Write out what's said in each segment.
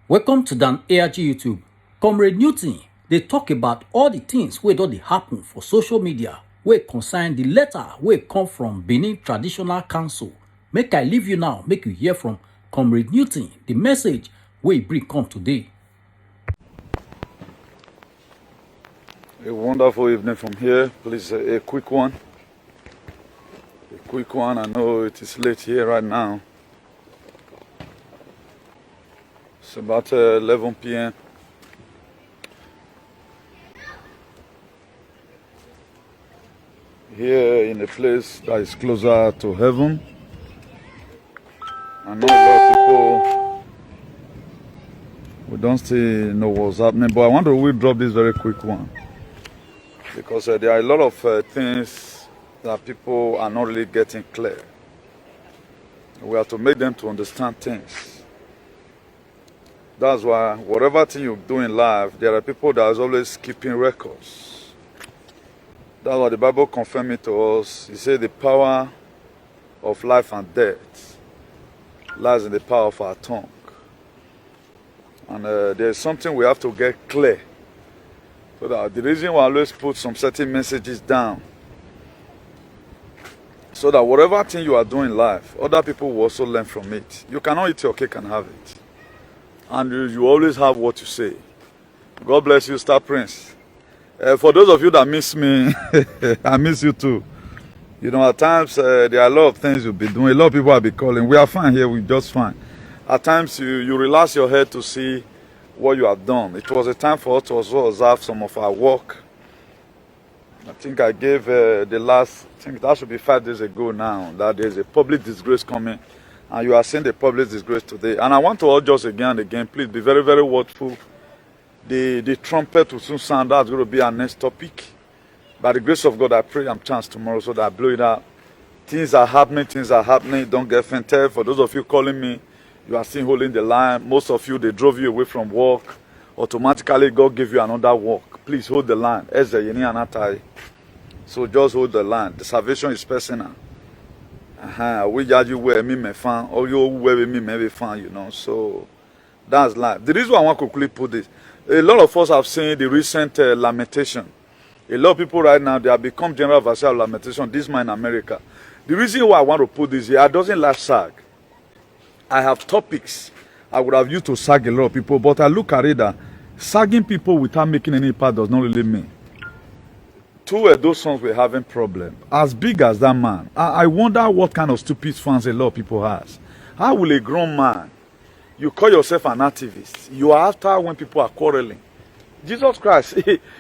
Welcome to Dan ARG YouTube. Comrade Newton, they talk about all the things wey don dey happen for social media wey concern the letter wey come from Benin Traditional Council. Make I leave you now, make you hear from Comrade Newton, the message wey he bring come today. A wonderful evening from here. Please, a quick one. A quick one. I know it is late here right now. It's about 11 p.m. Here in a place that is closer to heaven. I know a lot of people, we don't still know what's happening, but I want to withdraw this very quick one. Because there are a lot of things that people are not really getting clear. We have to make them to understand things. That's why whatever thing you do in life, there are people that are always keeping records. That's why the Bible confirms it to us. It says the power of life and death lies in the power of our tongue. And there's something we have to get clear. So that the reason we always put some certain messages down, so that whatever thing you are doing in life, other people will also learn from it. You cannot eat your cake and have it. And you always have what you say. God bless you, Star Prince. For those of you that miss me, I miss you too. You know, at times there are a lot of things you'll be doing. A lot of people will be calling. We are fine here, we're just fine. At times you relax your head to see what you have done. It was a time for us to also observe some of our work. I think I gave the last, I think that should be 5 days ago now, that there's a public disgrace coming. And you are seeing the public disgrace today. And I want to urge us again and again, please be very, very watchful. The trumpet will soon sound. That's going to be our next topic. By the grace of God, I pray I'm chance tomorrow so that I blow it out. Things are happening. Don't get fainted. For those of you calling me, you are still holding the line. Most of you, they drove you away from work. Automatically, God gave you another work. Please hold the line. So just hold the line. The salvation is personal. We judge you where me may find, or you where me may find, you know. So that's life. The reason why I want to quickly put this, a lot of us have seen the recent lamentation. A lot of people right now, they have become general adversary of lamentation. This man in America. The reason why I want to put this here, I doesn't like sag. I have topics I would have used to sag a lot of people, but I look at it that sagging people without making any impact does not really mean. Two of those songs were having problem. As big as that man, I wonder what kind of stupid fans a lot of people has. How will a grown man, you call yourself an activist, you are after when people are quarreling? Jesus Christ,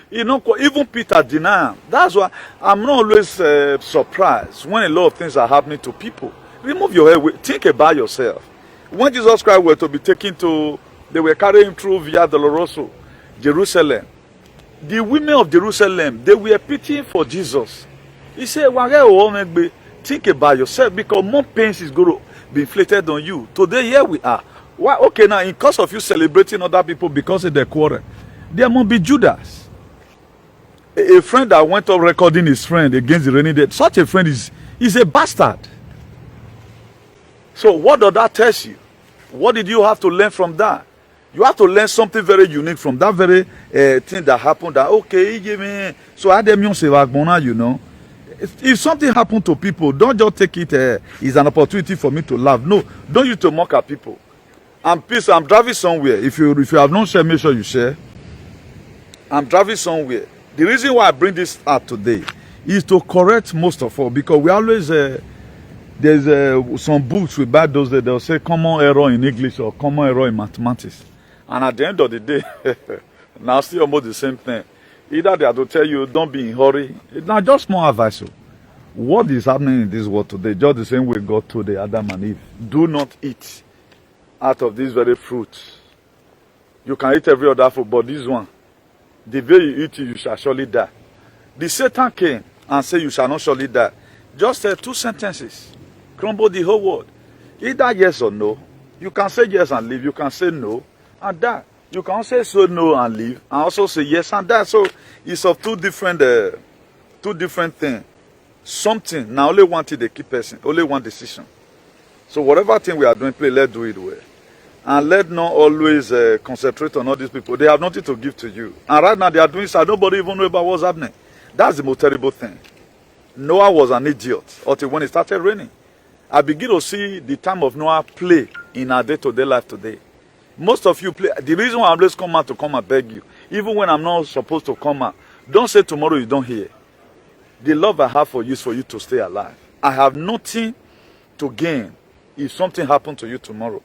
you know, even Peter denied. That's why I'm not always surprised when a lot of things are happening to people. Remove your head, think about yourself. When Jesus Christ were to be taken to, they were carrying him through Via Dolorosa, Jerusalem. The women of Jerusalem, they were pitying for Jesus. He said, think about yourself because more pains is going to be inflicted on you. Today, here we are. Why? Okay, now, in cause of you celebrating other people because of their quarrel, there must be Judas. A friend that went up recording his friend against the rainy day, such a friend is a bastard. So what does that tell you? What did you have to learn from that? You have to learn something very unique from that very thing that happened. That okay, he gave me. So I you know, if something happened to people, don't just take it as an opportunity for me to laugh. No, don't use to mock at people. And please, I'm driving somewhere. If you have not shared, make sure you share. I'm driving somewhere. The reason why I bring this out today is to correct most of all because we always there's some books we buy those days. They'll say common error in English or common error in mathematics. And at the end of the day, now still almost the same thing. Either they have to tell you, don't be in a hurry. It's not just more advice. What is happening in this world today, just the same way God told the Adam and Eve, do not eat out of this very fruit. You can eat every other fruit, but this one, the way you eat it, you shall surely die. The Satan came and said, you shall not surely die. Just 2 sentences. Crumble the whole world. Either yes or no. You can say yes and live. You can say no and die. You can say so no and live, and also say yes and die. So it's of two different things. Something now only one thing the key person, only one decision. So whatever thing we are doing, please let's do it well. And let not always concentrate on all these people. They have nothing to give to you. And right now they are doing so. Nobody even know about what's happening. That's the most terrible thing. Noah was an idiot until when it started raining. I begin to see the time of Noah play in our day-to-day life today. Most of you play. The reason why I'm always come out to come and beg you, even when I'm not supposed to come out, don't say tomorrow you don't hear. The love I have for you is for you to stay alive. I have nothing to gain if something happened to you tomorrow.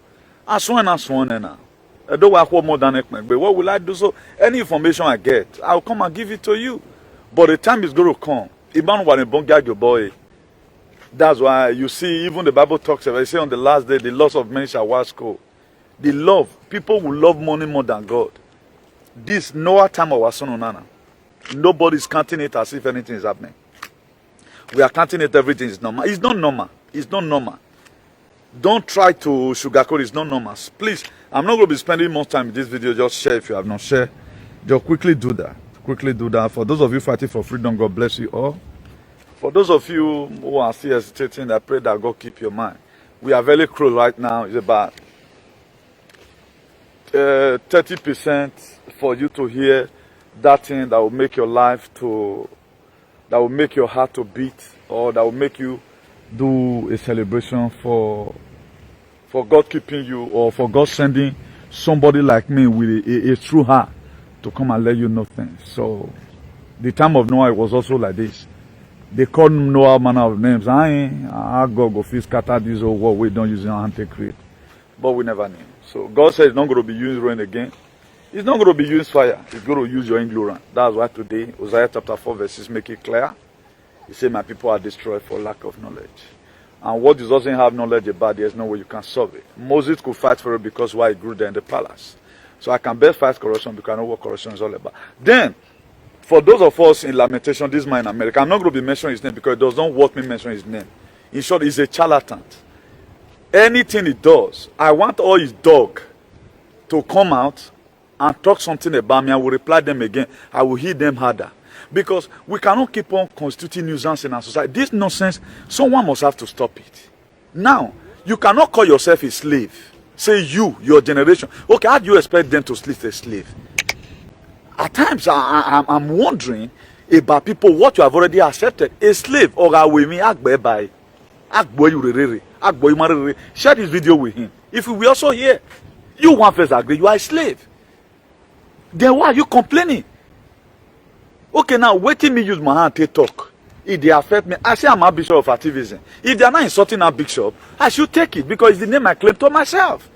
I swear now. I don't work more than it, but what will I do? So any information I get, I'll come and give it to you. But the time is going to come. Even when you boy, that's why you see even the Bible talks about. It say on the last day, the loss of many shall wax cold. The love, people will love money more than God. This Noah time of our son Onana. Nobody's counting it as if anything is happening. We are counting it everything is normal. It's not normal. It's not normal. Don't try to sugarcoat. It's not normal. Please, I'm not going to be spending much time in this video. Just share if you have not shared. Just quickly do that. Quickly do that. For those of you fighting for freedom, God bless you all. For those of you who are still hesitating, I pray that God keep your mind. We are very cruel right now. It's about 30% for you to hear that thing that will make your life to, that will make your heart to beat, or that will make you do a celebration for God keeping you, or for God sending somebody like me with a true heart to come and let you know things. So the time of Noah was also like this. They called Noah manner of names. Our God go feel scatter this whole world. We don't use your hand to create. But we never knew. So God said it's not going to be used rain again. It's not going to be used fire. It's going to use your ignorance. That's why today, Hosea chapter 4 verses make it clear. He said, my people are destroyed for lack of knowledge. And what doesn't have knowledge about, there's no way you can solve it. Moses could fight for it because why he grew there in the palace. So I can best fight corruption because I know what corruption is all about. Then, for those of us in Lamentation, this man in America, I'm not going to be mentioning his name because it does not worth me mentioning his name. In short, he's a charlatan. Anything he does, I want all his dog to come out and talk something about me. I will reply them again. I will hit them harder. Because we cannot keep on constituting nuisance in our society. This nonsense, someone must have to stop it. Now, you cannot call yourself a slave. Say you, your generation. Okay, how do you expect them to sleep a slave? At times, I'm wondering about people, what you have already accepted. A slave, or share this video with him. If we also hear, you want first agree, you are a slave. Then why are you complaining? Okay, now waiting me use my hand to talk. If they affect me, I say I'm a bishop of activism. If they are not insulting a bishop, I should take it because it's the name I claim to myself.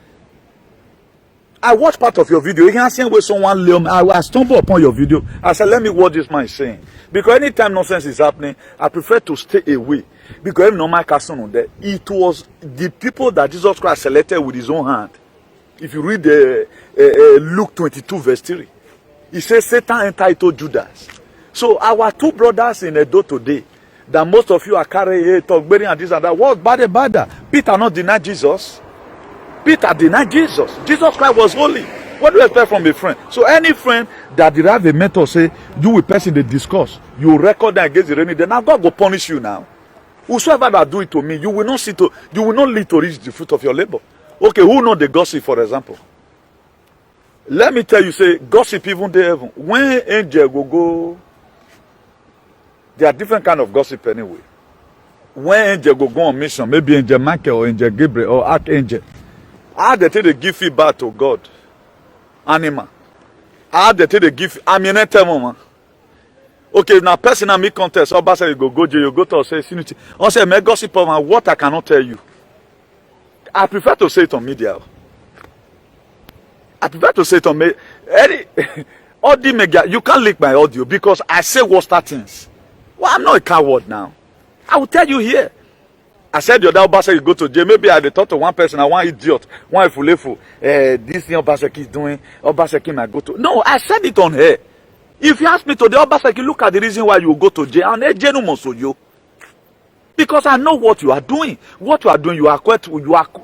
I watched part of your video. You can see where someone lay on me. I stumble upon your video. I said, let me what this man is saying. Because anytime nonsense is happening, I prefer to stay away. Because even normal castle on there, it was the people that Jesus Christ selected with his own hand. If you read Luke 22 verse 3, he says Satan entered into Judas. So our two brothers in Edo today, that most of you are carrying talk bearing and this and that. What's bad? Peter not denied Jesus. Peter denied Jesus. Jesus Christ was holy. What do you expect from a friend? So any friend that derive a mentor say, you with person they discuss, you record that against the rainy day. Now God will punish you now. Whosoever that do it to me, you will not live to reach the fruit of your labor. Okay, who know the gossip, for example? Let me tell you, say, gossip even there. When angel go, there are different kind of gossip anyway. When angel go on mission, maybe angel Michael or angel Gabriel or archangel, how they take the give feedback to God? Animal. How they take the give, I mean, man. Okay, now personal me contest, or say you go jail, you go to say sinity. I say, me gossip on what I cannot tell you. I prefer to say it on media. I prefer to say it on me. Audio media, you can't leak my audio because I say worse things. Well, I'm not a coward now. I will tell you here. I said the other Obaseki you go to jail. Maybe I talk to one person, I one idiot, one ifulefu. This thing Obaseki is doing, Obaseki might go to. No, I said it on here. If you ask me today, Obaseki, look at the reason why you go to jail. And you. Because I know what you are doing. What you are doing,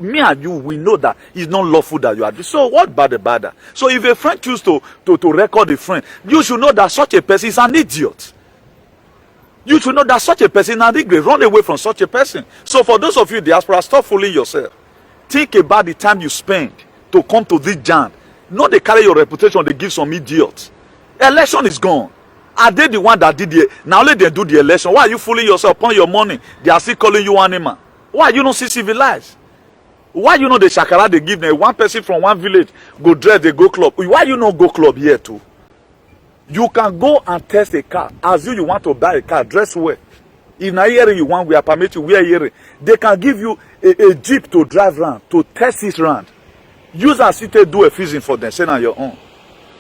me and you, we know that it's not lawful that you are doing. So what bad? So if a friend chooses to record a friend, you should know that such a person is an idiot. You should know that such a person is regret. Run away from such a person. So for those of you in diaspora, stop fooling yourself. Think about the time you spend to come to this jam. No, they carry your reputation, they give some idiots. Election is gone. Are they the one that did it? Now let them do the election. Why are you fooling yourself upon your money? They are still calling you animal. Why you not see civilized? Why you know the shakara they give them? One person from one village go dress, they go club. Why you not go club here too? You can go and test a car. As you want to buy a car, dress well. In a year you want, we are permitted to wear here. They can give you a jeep to drive around, to test it around. Use and sit do a fishing for them, say on your own.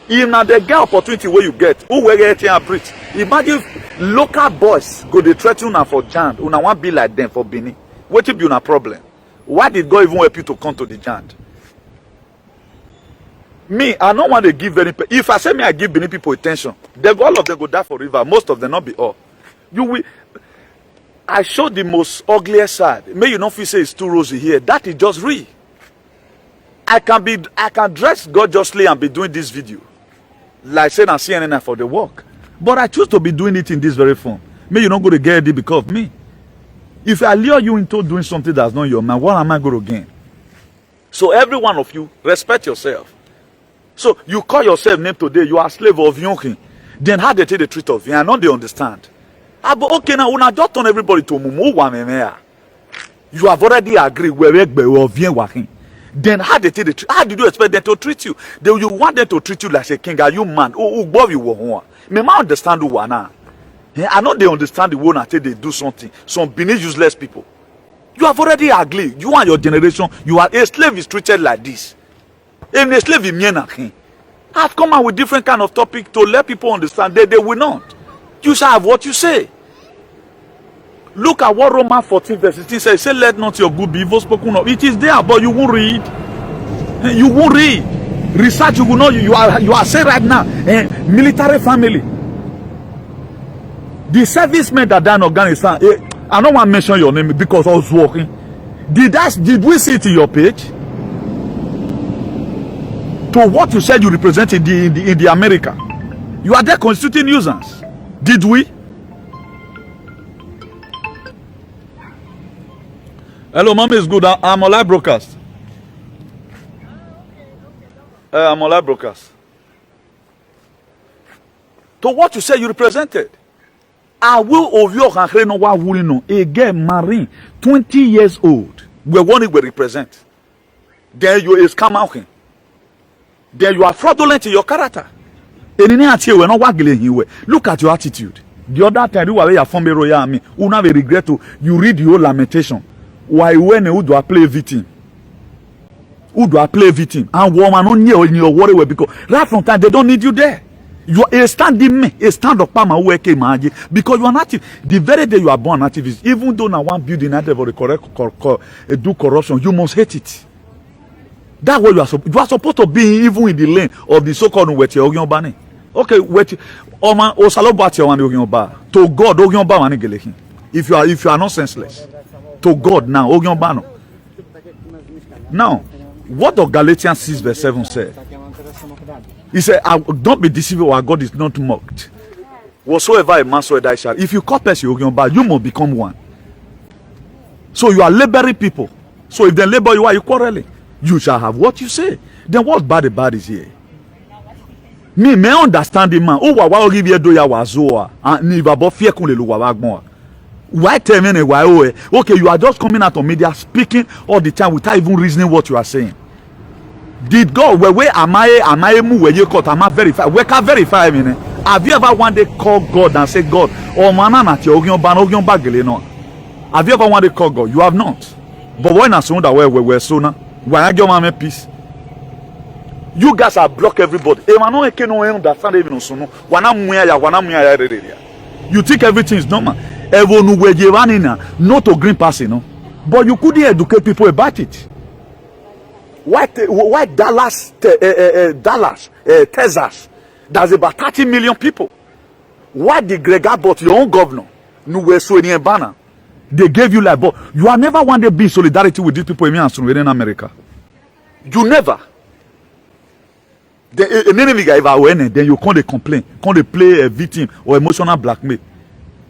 If now they get opportunity where you get, who will get here and preach? Imagine if local boys go they threaten una for jand, una want be like them for Benin. What if you na problem? Why did God even help you to come to the jand? Me, I don't want to give any. If I say me, I give Benin people attention. Then all of them go die for river. Most of them not be all. You will. I show the most ugliest side. May you not feel say it's too rosy here. That is just real. I can dress gorgeously and be doing this video, like saying I'm CNN for the work. But I choose to be doing it in this very form. May you not go to get it because of me. If I lure you into doing something that's not your man, what am I going to gain? So every one of you, respect yourself. So you call yourself name today, you are a slave of Yonkin. Then how they take the treat of you? I know they understand. But okay, now when I just turn everybody to Mumu, you have already agreed where then how they take the treat? How did you expect them to treat you? You want them to treat you like a king? Are you man? Who you want? Me understand who now. I know they understand the one until they do something. Some beneath useless people. You have already agreed. You and your generation, you are a slave is treated like this. And a slave is I've come out with different kind of topic to let people understand that they will not. You shall have what you say. Look at what Romans 14 verse 16 says. Say, let not your good be evil spoken of. It is there, but you won't read. You won't read. Research, you will know. You are saying right now, military family. The servicemen that died in Afghanistan, I don't want to mention your name because I was working. Did we see it in your page? To what you said you represented in the America. You are there constituting nuisance. Did we? Hello, mommy is good. I'm on live broadcast. I'm on live broadcast. To what you said you represented. I will of your country no one will know. A girl marine, 20 years old. We want it we represent. Then you is come out. Then you are fraudulent in your character. Look at your attitude. The other time you were from the royal army, you never regret to you read your lamentation. Why when who do I play victim? Who do I play victim? And woman on your worry because right from time they don't need you there. You are a standing me, a stand up man who came because you are not active. The very day you are born activist, even though now one building out for the correct do corruption, you must hate it. That's what you are supposed to be even in the lane of the so-called Weti Bani. Okay, Weti Oman Osalobati Oman to God Ogyon. If you are not senseless. To God now, Ogyon. Now, what does Galatians 6 verse 7 say? He said, don't be deceived while God is not mocked. Whatsoever a man soever shall. If you copy Ogyon, you must become one. So you are laboring people. So if they labor you, are you quarreling? You shall have what you say. Then what's bad is here? Me may understand the man. Oh, why give you do ya wazoa? And ni babo fear kun le lu wagmo. Why tell me why? Okay, you are just coming out of media speaking all the time without even reasoning what you are saying. Did God where am I mu where you caught? Am I verify? Where can verify me? Have you ever one day called God and said, God, oh man, na ti ogyon bagele no? Have you ever one day called God? You have not. But when I saw that we're so now, why I give my peace? You guys are block everybody. You think everything is normal. Not to green passing, no. But you couldn't educate people about it. Why Dallas, Texas? There's about 30 million people. Why the Gregor bought your own governor? They gave you like, but you are never one day be in solidarity with these people in America. You never. An enemy guy ever win, then you can't complain, can't play a victim or emotional blackmail.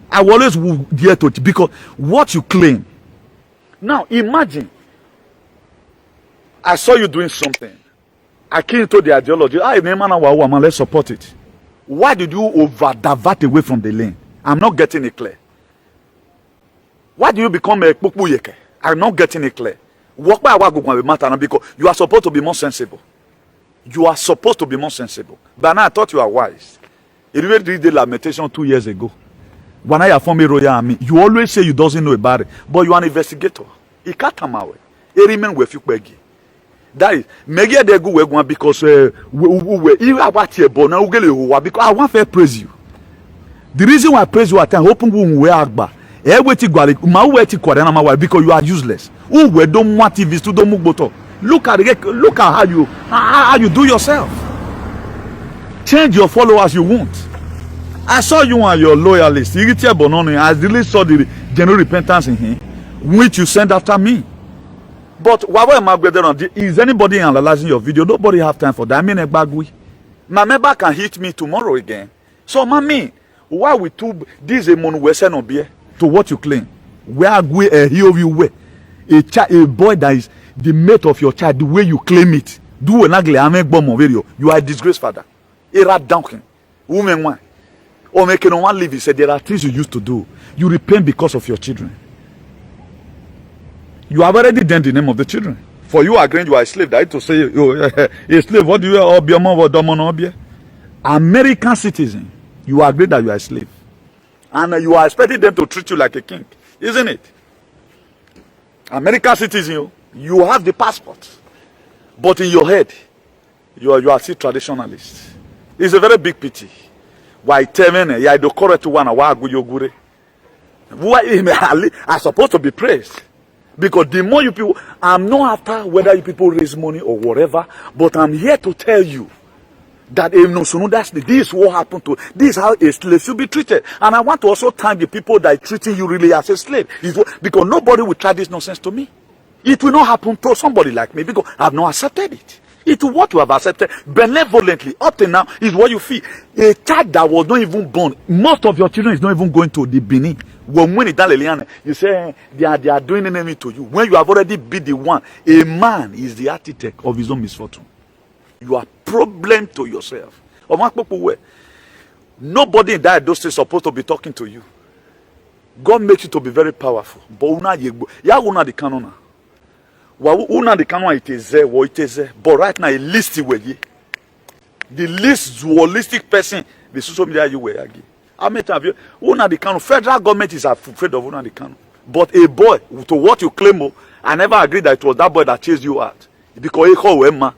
I always will dare to because what you claim. Now imagine, I saw you doing something, I came into the ideology. Let's support it. Why did you divert away from the lane? I'm not getting it clear. Why do you become a kpukpuyeke? I'm not getting it clear. Walk by matter because you are supposed to be more sensible. You are supposed to be more sensible. But now I thought you are wise. You even read the Lamentation 2 years ago. When I formed a royal army, you always say you doesn't know about it, but you are an investigator. You can't come away. You remain with you. That is, maybe they go away because because I want to praise you. The reason why I praise you at time, open we agba. Because you are useless. Don't want TV to don't move. Look at how you do yourself. Change your followers you want. I saw you and your loyalists. I really saw the general repentance in him, which you sent after me. But is anybody analyzing your video? Nobody have time for that. I mean, a bagui. My member can hit me tomorrow again. So, mommy, why we two this a mon we send beer to what you claim? Where we a of you way a boy that is the mate of your child, the way you claim it. Do an ugly bomb video. You are a disgrace, father. Era dunking. Woman one. Or making one live. He said there are things you used to do. You repent because of your children. You have already done the name of the children. For you agreeing you are a slave. That is to say a slave. What do you are? American citizen. You agree that you are a slave. And you are expecting them to treat you like a king. Isn't it? American citizen, you have the passport. But in your head, you are still traditionalist. It's a very big pity. Why tell me you are the correct one? Why are supposed to be praised? Because the more you people, I'm not after whether you people raise money or whatever, but I'm here to tell you that this is what happened to, this is how a slave should be treated. And I want to also thank the people that are treating you really as a slave. Because nobody will try this nonsense to me. It will not happen to somebody like me because I have not accepted it. It is what you have accepted benevolently up to now is what you feel. A child that was not even born, most of your children is not even going to the Benin. When it done, you say they are doing enemy to you. When you have already been the one, a man is the architect of his own misfortune. You are problem to yourself. Nobody in that industry is supposed to be talking to you. God makes you to be very powerful. But una the canon. Una the canon it is there, what it is there. But right now, a list the least dualistic person, the social media you were again. I met you. Una the canon. Federal government is afraid of una the canon. But a boy, to what you claim, I never agreed that it was that boy that chased you out. Because he called Emma.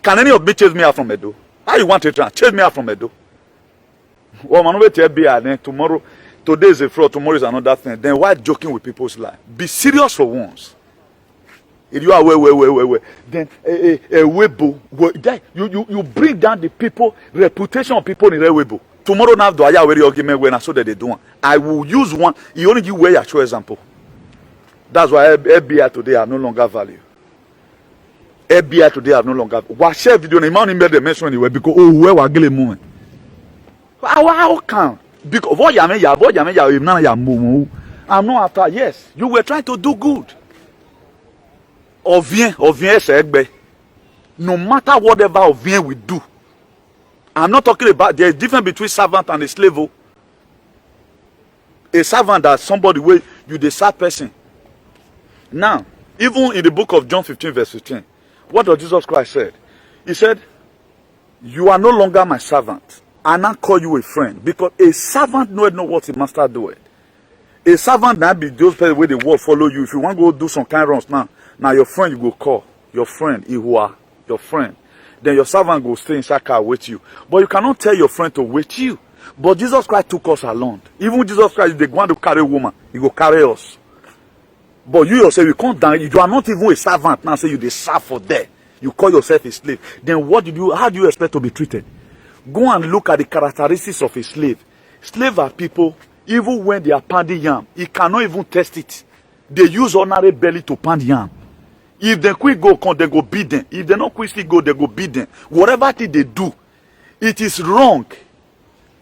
Can any of me chase me out from Edo? How you want to chase me out from Edo? Well, man, wait till then tomorrow. Today is a fraud. Tomorrow is another thing. Then why joking with people's life? Be serious for once. If you are way, then you bring down the people reputation of people in the Weibo. Tomorrow now do I already argument when I saw that they do. I will use one. You only give way a show example. That's why FBI today have no longer value. FBI today have no longer. What share video? The man made the mention anyway because where we get moment. How can? Because what you mean, I'm not after. Yes, you were trying to do good. No matter whatever we do. I'm not talking about. There's a difference between servant and a slave. A servant that's somebody where you the serve person. Now, even in the book of John 15 verse 15. What does Jesus Christ said? He said, you are no longer my servant. I now call you a friend. Because a servant knows not what a master doeth. A servant now be those people where the world follow you. If you want to go do some kind of runs now your friend you go call. Your friend, Ihua, your friend. Then your servant go stay in Shaka with you. But you cannot tell your friend to wait you. But Jesus Christ took us along. Even Jesus Christ, if they want to carry a woman, he will carry us. But you yourself, you can't down. You are not even a servant now. Say you they serve for there. You call yourself a slave. Then what did you? How do you expect to be treated? Go and look at the characteristics of a slave. Slaves are people. Even when they are pounding yam, he cannot even test it. They use ordinary belly to pound yam. If they quick go, they go beat them. If they not quickly go, they go beat them. Whatever thing they do, it is wrong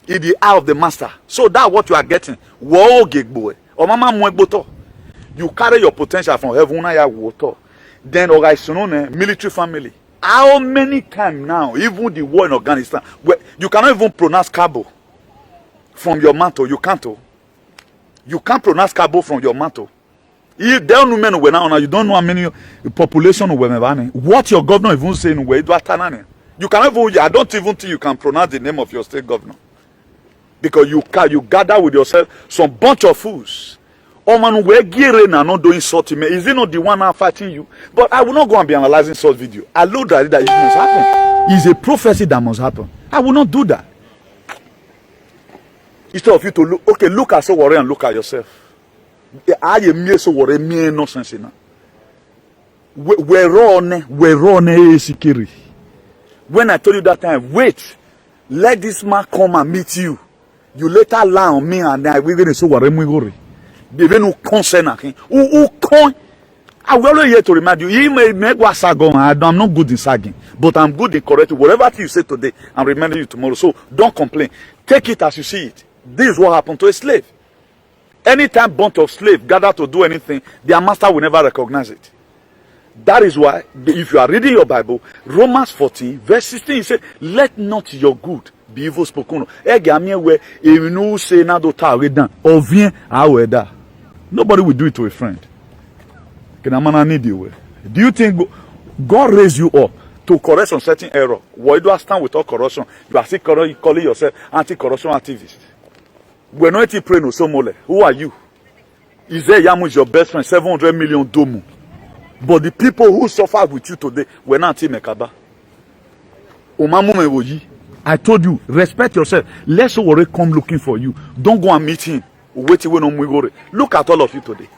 in the eye of the master. So that's what you are getting. Whoa, boy. Or mama mweboto. You carry your potential from heaven. Then military family. How many times now, even the war in Afghanistan, where you cannot even pronounce Cabo from your mantle. You can't. You can't pronounce Cabo from your mantle. If there are no men who now, you don't know how many population who were. What your governor even saying, you cannot even. I don't even think you can pronounce the name of your state governor, because you gather with yourself some bunch of fools. Oh man, we're gearing and not doing something. Is it not the one now fighting you? But I will not go and be analyzing such video. I know that it must happen. It's a prophecy that must happen. I will not do that. Instead of you to look, okay, look at so worry and look at yourself. I am so worry, me no sense now. We're on security. When I told you that time, wait, let this man come and meet you. You later lie on me and I will so worry. Even who concern who I will always here to remind you. He may make what sagon. I'm not good in sagging, but I'm good in correcting whatever you say today. I'm reminding you tomorrow. So don't complain. Take it as you see it. This is what happened to a slave. Anytime bunch of slaves gather to do anything, their master will never recognize it. That is why, if you are reading your Bible, Romans 14, verse 16, it says, "Let not your good be evil spoken." Nobody will do it to a friend. Do you think God raised you up to correct some certain error? Why do I stand without corruption? You are still calling yourself anti-corruption activist. We're not praying no so mole. Who are you? Is there Yamu is your best friend, 700 million domu? But the people who suffer with you today, we're not Team Mekaba. I told you, respect yourself. Let somebody come looking for you. Don't go and meet him. Wait, look at all of you today.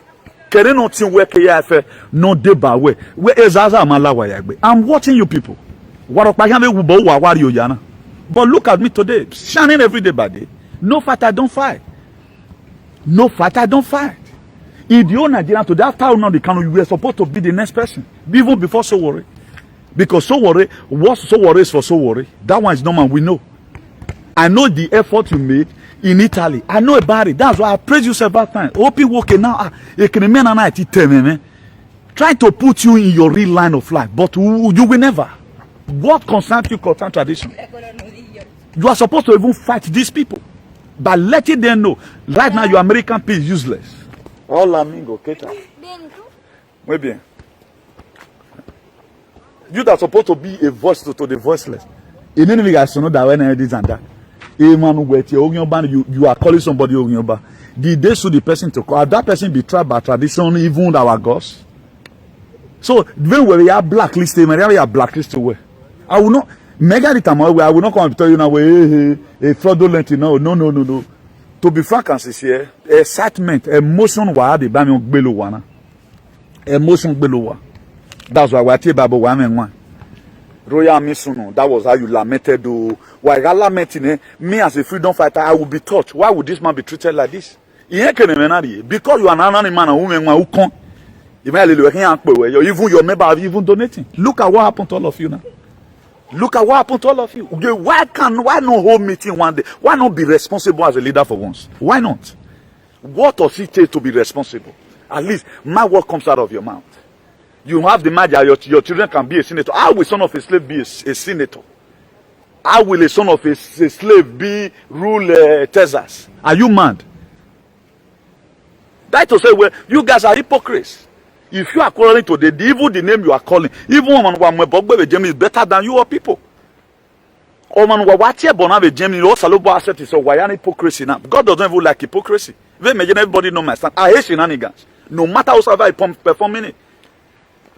I'm watching you people. But look at me today, shining every day by day. No fight, I don't fight. No fight, I don't fight. If you Nigerian today, after now the canon, you were supposed to be the next person, even before so worry. Because so worry, what so worry is for so worry. That one is normal, we know. I know the effort you made in Italy. I know about it. That's why I praise you several times. Open working now. Trying to put you in your real line of life, but you will never. What concerns you concern tradition? You are supposed to even fight these people by letting them know right now your American peace is useless. All amigo, Keta. Muy bien. You that are supposed to be a voice to the voiceless. In any guys to know that when this and that. You are calling somebody Ogyoba. Did they sue the person to call? That person be tried by tradition, even our gods? So when we are blacklisted, we are blacklisted. I will not mega the time. I will not come and tell you now. A fraudulent, no. To be frank and sincere, excitement, emotion, emotion below. That's why we are about 1 and 1. Royal Misuno, that was how you lamented. Why I lamented me as a freedom fighter, I would be touched. Why would this man be treated like this? Because you are an animal man, a woman who can't. Even your member have even donating. Look at what happened to all of you now. Look at what happened to all of you. Why not hold meeting one day? Why not be responsible as a leader for once? Why not? What does it take to be responsible? At least my word comes out of your mouth. You have the magic, your children can be a senator. How will son of a slave be a senator? How will a son of a slave be rule Texas? Are you mad? That to say, well, you guys are hypocrites. If you are calling today, even the name you are calling, even one is better than you are people. Why hypocrisy now? God doesn't even like hypocrisy. Everybody know my stand. I hate shenanigans. No matter whosoever is performing it.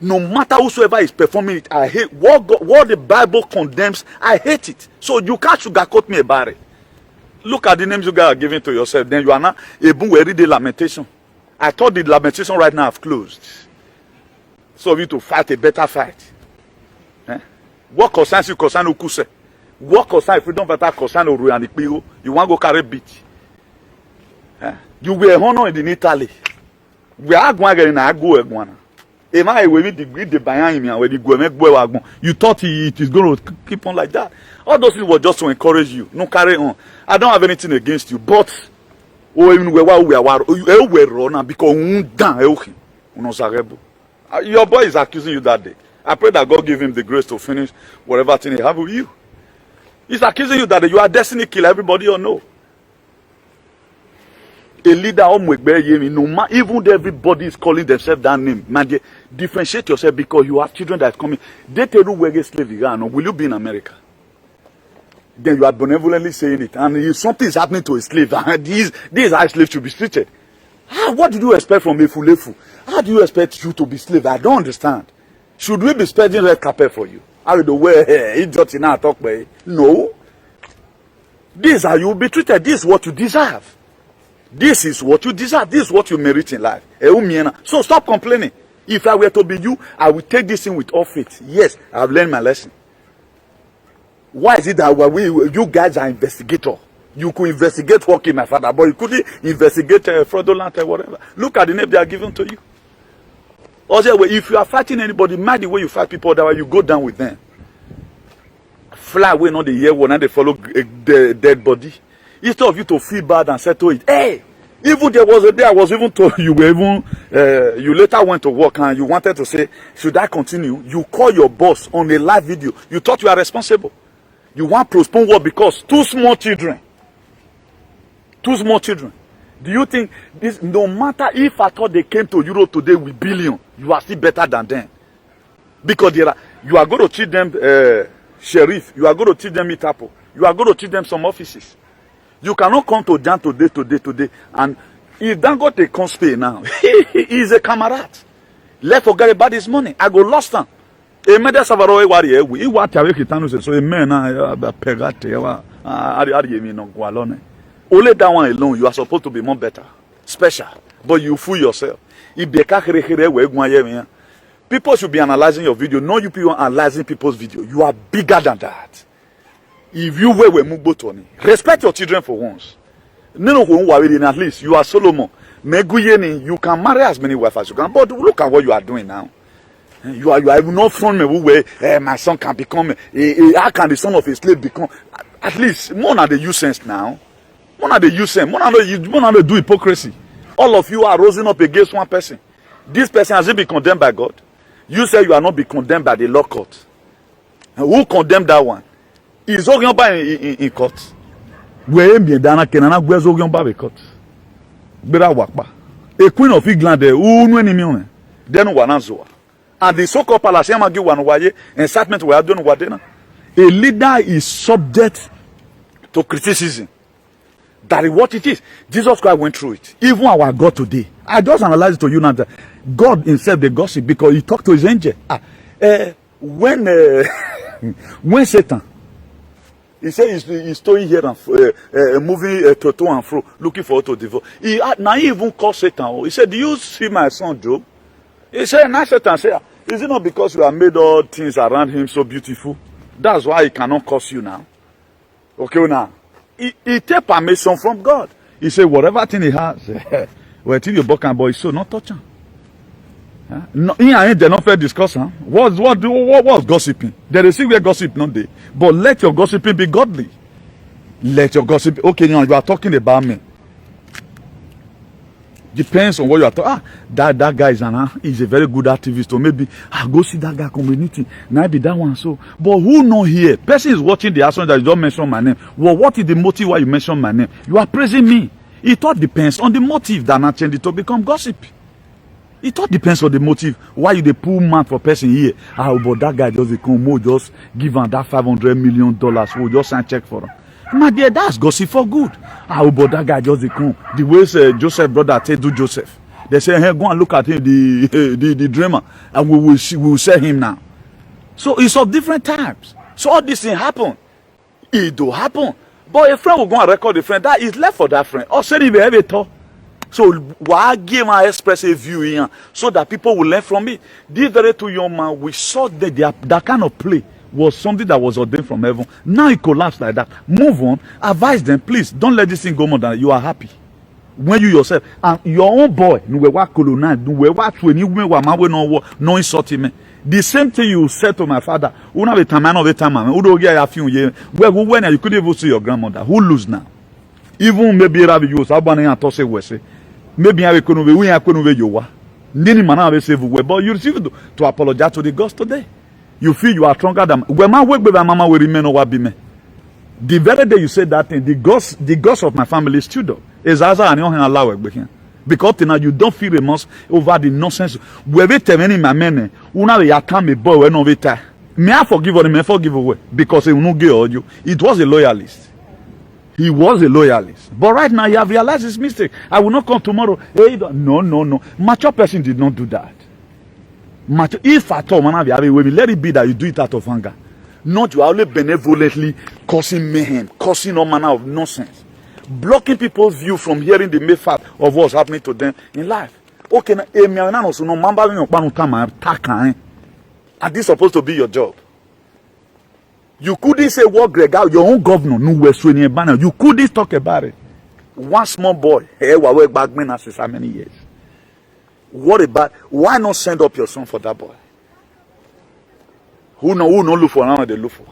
No matter whosoever is performing it, I hate what the Bible condemns. I hate it. So you can't sugarcoat me about it. Look at the names you guys are giving to yourself. Then you are now able to read the lamentation. I thought the lamentation right now have closed. So you to fight a better fight. What concerns you concern Ukuse? What concerns freedom fighter concern Oru and Ikpigo? You want to go carry beat? You were honored in Italy. We are going to go. You thought it is going to keep on like that. All those things were just to encourage you. No, carry on. I don't have anything against you, but because your boy is accusing you that day. I pray that God give him the grace to finish whatever thing he have with you. He's accusing you that you are destiny killer, everybody or no. A leader, no, even though everybody is calling themselves that name, man, differentiate yourself because you have children that are coming. They tell you where slavery are, will you be in America? Then you are benevolently saying it, and if something is happening to a slave, this is how a slave should be treated. What do you expect from a fulefu? How do you expect you to be slave? I don't understand. Should we be spreading red carpet for you? How the way idiot in our talk by? No. This is how you will be treated. This is what you deserve. This is what you deserve. This is what you merit in life. So stop complaining. If I were to be you, I would take this thing with all faith. Yes, I've learned my lesson. Why is it that you guys are investigators? You could investigate what killed my father, but you couldn't investigate fraudulent or whatever. Look at the name they are given to you. Also, if you are fighting anybody, mind the way you fight people, otherwise you go down with them. Fly away, not the year one, and they follow the dead body. Instead of you to feel bad and settle it. Hey, even there was a day I was even told you were even, you later went to work and you wanted to say, should I continue? You call your boss on a live video. You thought you are responsible. You want to postpone work because two small children. Do you think this, no matter if I thought they came to Europe today with billion, you are still better than them? Because you are going to treat them sheriff, you are going to treat them Itapo, you are going to treat them some offices. You cannot come to Jan today, and if Dangote comes pay now, he is a camarade. Let's forget about his money. I go lost him. So a man only that one alone, you are supposed to be more better, special, but you fool yourself. People should be analyzing your video, not you people analyzing people's video. You are bigger than that. If you were Mubotoni, respect your children for once. No, at least you are Solomon. You can marry as many wives as you can, but look at what you are doing now. You are not from me where my son can become. How can the son of a slave become? At least more than the use sense now. More than the use sense. More than the do hypocrisy. All of you are rising up against one person. This person hasn't been condemned by God. You say you are not be condemned by the law court. Who condemned that one? Is Ogyomba in court? Where me dana kenana where's Ogyomba in court? Bera wakpa. A queen of England who no enemy then wananzoa. And the so-called Palashema give one waye incitement we are doing wadena. A leader is subject to criticism. That is what it is. Jesus Christ went through it. Even our God today. I just analyze it to you now that God himself the gossip because he talked to his angel. When Satan, he said he's staying here and moving to and fro, looking for to devour. Now he even called Satan. He said, do you see my son Job? He said, now Satan said, is it not because you have made all things around him so beautiful? That's why he cannot curse you now. Okay, now. He take permission from God. He said, whatever thing he has, well, till you buck and boy, so not touch him. No, they not fair discuss. What's gossiping? There is where gossip not there. But let your gossiping be godly. Let your gossip. Okay, now you are talking about me. Depends on what you are talking. That guy is a very good activist. Or maybe go see that guy community. Maybe that one so. But who know here? Person is watching the action that you don't mention my name. Well, what is the motive why you mention my name? You are praising me. It all depends on the motive that not change it to become gossip. It all depends on the motive why you the pull man for person here. But that guy just come just give him that $500 million. We'll just sign check for him. My dear, that's gossip for good. But that guy just come. The way Joseph brother tell do Joseph. They say, hey, go and look at him, the dreamer, and we will sell him now. So it's of different types. So all this thing happen. It do happen. But a friend will go and record a friend. That is left for that friend. Or send him a talk. So why give my express a view here so that people will learn from it? This very two young man, we saw that kind of play was something that was ordained from heaven. Now it collapsed like that. Move on. Advise them, please. Don't let this thing go more than you are happy. When you yourself and your own boy, no insult him. The same thing you said to my father. When you couldn't even see your grandmother. Who lose now? Even maybe maybe I couldn't be you. But you refuse to apologize to the gods today. You feel you are stronger than when my work with my mama will remain or be me. The very day you said that thing, the ghost of my family stood up. Is as I know allow it because now you don't feel remorse over the nonsense. Wherever tell any my men, una ya come me boy when over time. May I forgive or may I forgive away because he will not get you. It was a loyalist. He was a loyalist. But right now, you have realized his mistake. I will not come tomorrow. Hey, no. Mature person did not do that. Mature, if at all, man, let it be that you do it out of anger. Not you are only benevolently causing mayhem, causing all manner of nonsense. Blocking people's view from hearing the main fact of what's happening to them in life. Okay, and this is supposed to be your job. You couldn't say what Greg out, your own governor, no West banner. You couldn't talk about it. One small boy, hey, we back men after so many years. What about? Why not send up your son for that boy? Who no look for now? They look for.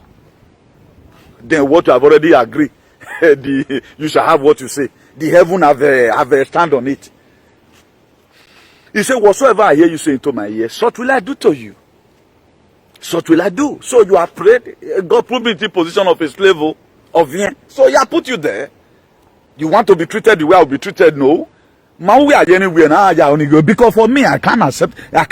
Then what you have already agreed, you shall have what you say. The heaven have a stand on it. He said, whatsoever I hear you say into my ear, such will I do to you. Such will I do. So you are prayed. God put me in the position of a slave of him. So he put you there. You want to be treated the way I will be treated? No. Man, we are anywhere now. Only go because for me, I can't accept it. I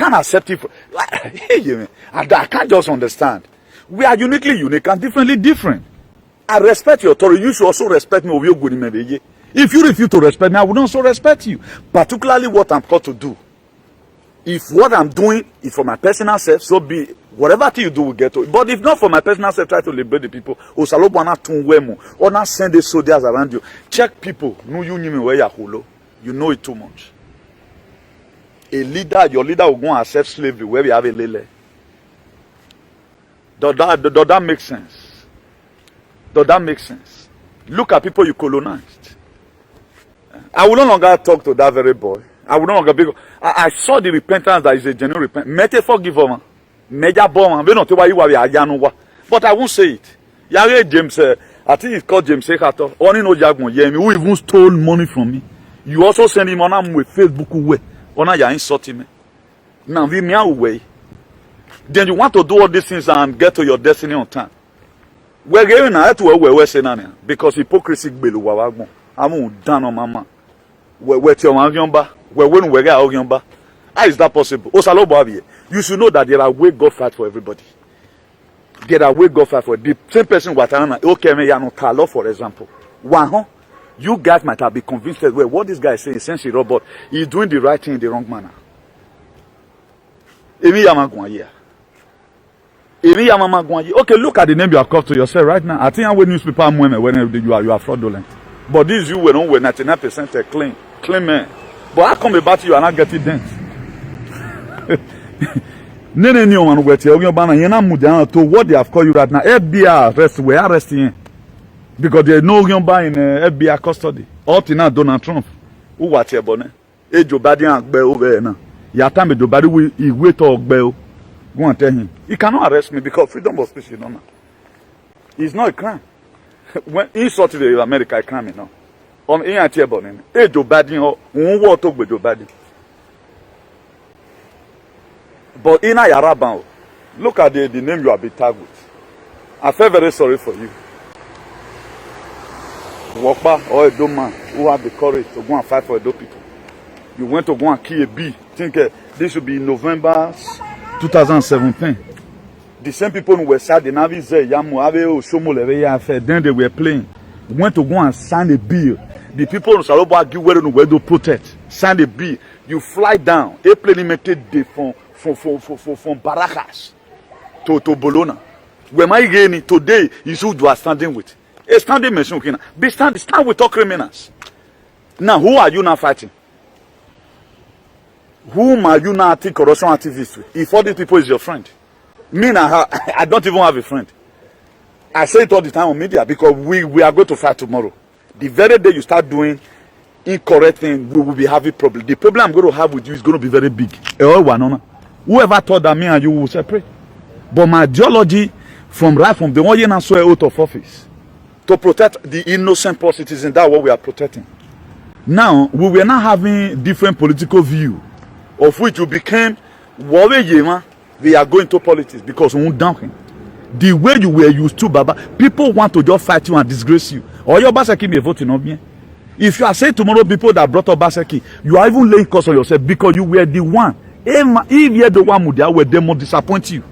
can't just understand. We are uniquely unique and differently different. I respect your authority. You should also respect me. If you refuse to respect me, I will also respect you. Particularly what I'm called to do. If what I'm doing is for my personal self, so be it. Whatever thing you do will get to it. But if not for my personal self, try to liberate the people. Or not send the soldiers around you. Check people. No, you know where you're holo. You know it too much. A leader, your leader will go and accept slavery where we have a lele. Does that make sense? Does that make sense? Look at people you colonized. I will no longer talk to that very boy. I will no longer be. I saw the repentance that is a genuine repentance. Mete forgive man. Major bomb. We don't know why you are. But I won't say it. Yare James, I think it's called James Sekato. Only no Jagun who even stole money from me. You also send him on with Facebook way. Ona ya insulting me. Now we me away. Then you want to do all these things and get to your destiny on time. We're going to say nania because hypocrisy belu wawagmo. Amu down on mama. We're your yomba. We're when we get yomba. How is that possible? You should know that there are way God fight for everybody. There are way God fight for the same person. Watana okay me ya no talo for example. One you guys might have been convinced that well, what this guy is saying is essentially robot. He's doing the right thing in the wrong manner. Okay, look at the name you have called to yourself right now. I think when newspaper when you are fraudulent. But this you were not 99% clean man. But how come about you are not getting dent? Nene ni one wet your banner yena mudana to what they have called you right now. FBI arrest we are arresting because there is no yomba in FBI custody. All tina Donald Trump. Who what here bonnet? Joe Biden and Bell over now. Your time Joe Biden will wait or Bell. Go and tell him. He cannot arrest me because freedom of speech is not. It's not a crime. When he sought to America, a crime now. On in a tier bonnet. Joe Biden or won't talk with Joe Biden. But in a Yaraban, look at the name you have been tagged with. I feel very sorry for you. Wokpa or a man who had the courage to go and fight for the people. You went to go and kill a bee. Think this should be in November 2017. The same people who were sad, the Navy said, then they were playing. Went to go and sign a bill. The people in Saloba give where to protect. Sign a bill. You fly down. A plane made from Baracas to Bologna. Where my gain today is who you are standing with. A standing machine. Stand with all criminals. Now, who are you now fighting? Whom are you now think corruption activists with? If all these people is your friend. Me now, I don't even have a friend. I say it all the time on media because we are going to fight tomorrow. The very day you start doing incorrect things, we will be having problem. The problem I'm going to have with you is going to be very big. Whoever thought that me and you will separate. But my ideology from the one year and so out of office to protect the innocent poor citizens, that's what we are protecting. Now, we were not having different political view of which you became We are going to politics because we won't down him. The way you were used to, Baba, people want to just fight you and disgrace you. Or your Basaki may vote in on me. If you are saying tomorrow people that brought up Basaki, you are even laying curse on yourself because you were the one. If you're the one where them will disappoint you.